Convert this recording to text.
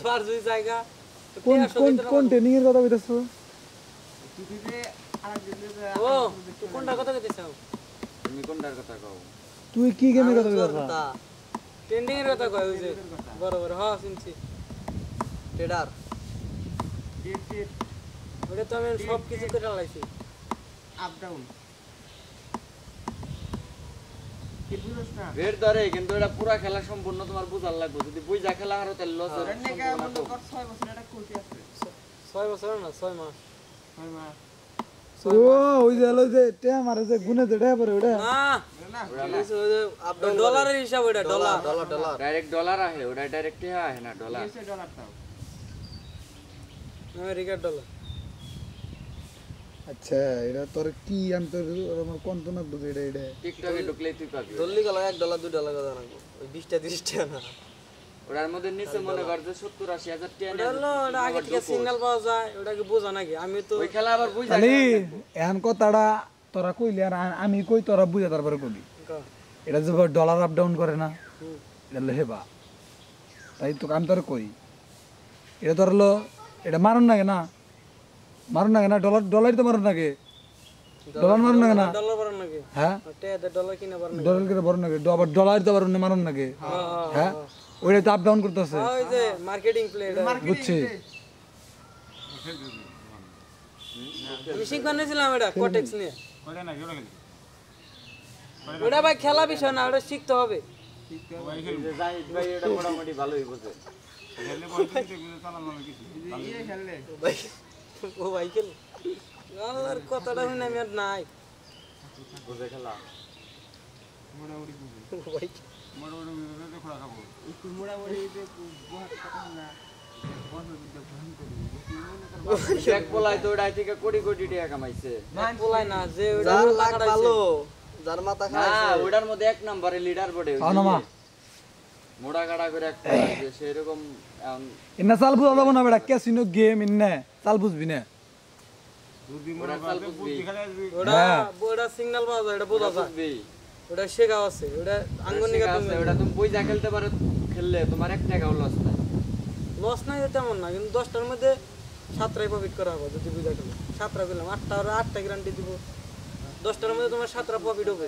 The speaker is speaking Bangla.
পারছুই জায়গা কোন ট্রেনিং এর কথা কইতাছো ও তুই কোনটার কথা কইতেছ তুমি কোনটার কথা কও তুই কি গেমের কথা কইতাছ ট্রেন্ডিং এর কথা কই ওই যে বরাবর হ্যাঁ শুনছি ট্রেডার ওটা তো আমি সব কিছু করে লাইছি আপ ডাউন কি বুঝছ না বের ধরে কিন্তু এটা পুরো খেলা সম্পূর্ণ তোমার বুঝার লাগবে যদি বুঝা খেলা হারো তাহলে লস হবে 6 বছর এটা কইতে আছে 6 বছর না 6 মাস 6 মাস ও ওই যে হলো যে টে মারে যে গুনে যে পরে ওটা না ডলারের হিসাব ওটা ডলার ডাইরেক্ট ডলার আহে ওটা ডাইরেক্ট আহে না ডলার কিসে ডলার দাও আমেরিকার ডলার আচ্ছা এটা তোর কি আমি তোর আমার কোন তো না বুঝে এটা টিকটকে ঢুকলেই তুই পাবি দল্লি গলা $1 $2 কথা জানাবো ওই 20 টা 30 টা না ওটার মধ্যে নিচে মনে কর যে 70-80 হাজার টাকা হলো ওটা আগে থেকে সিগন্যাল পাওয়া যায় ওটা কি বোঝা নাকি আমি তো ওই খেলা আবার বুঝা খালি এখন কথাটা তোরা কইলি আর আমি কই তোরা বুঝা তারপরে কবি এটা যে ডলার আপ ডাউন করে না এটা হেবা তাই তো আমি তোর কই এটা তোর হলো এটা মারুন নাকি না ডলারই তো মারুন নাকি ডলার মারুন নাকি না ডলার বাড়ান নাকি হ্যাঁ ওটা ডলার কিনা বাড়ান নাকি ডলার কিনে বড় নাকি আবার ডলার তো মারুন মারুন নাকি হ্যাঁ ওইটা তো আপ ডাউন করতেছে ওই যে মার্কেটিং প্লে বুঝছি আমি শিখবার নিয়েছিলাম এটা কোটেক্স নিয়ে ওটা ভাই খেলা বিষয় না ওটা শিখতে হবে জাহিদ ভাই এটা মোটামুটি ভালোই বোঝে ও ভাই খেল আল্লাহর কথাটা শুনে আমি আর নাই বুঝে খেলা ভাই এক বলাই তো ওটা থেকে কোটি কোটি টাকা কামাইছে বলাই না যে ওটা টাকাটা ভালো যার মাথা খায় না ওটার মধ্যে এক নম্বরে লিডার বোর্ডে মোড়া কাটা করে একটা আছে সেরকম ইন্না চাল বুঝা যাবো না বেটা ক্যাসিনো গেম ইন্না চাল বুঝবি না ওটা সিগন্যাল পাওয়া যায় এটা বোঝা যায় ওটা শেখা আছে ওটা আঙ্গুনিকা ওটা তুমি বুঝা খেলতে পারো খেললে তোমার 1 টাকাও লস নাই লস নাই তেমন না কিন্তু 10টার মধ্যে 7টাই প্রফিট করা হবে যদি বুঝা খেলো 7টা পেলাম 8টা গ্যারান্টি দিব 10টার মধ্যে তোমার 7টা প্রফিট হবে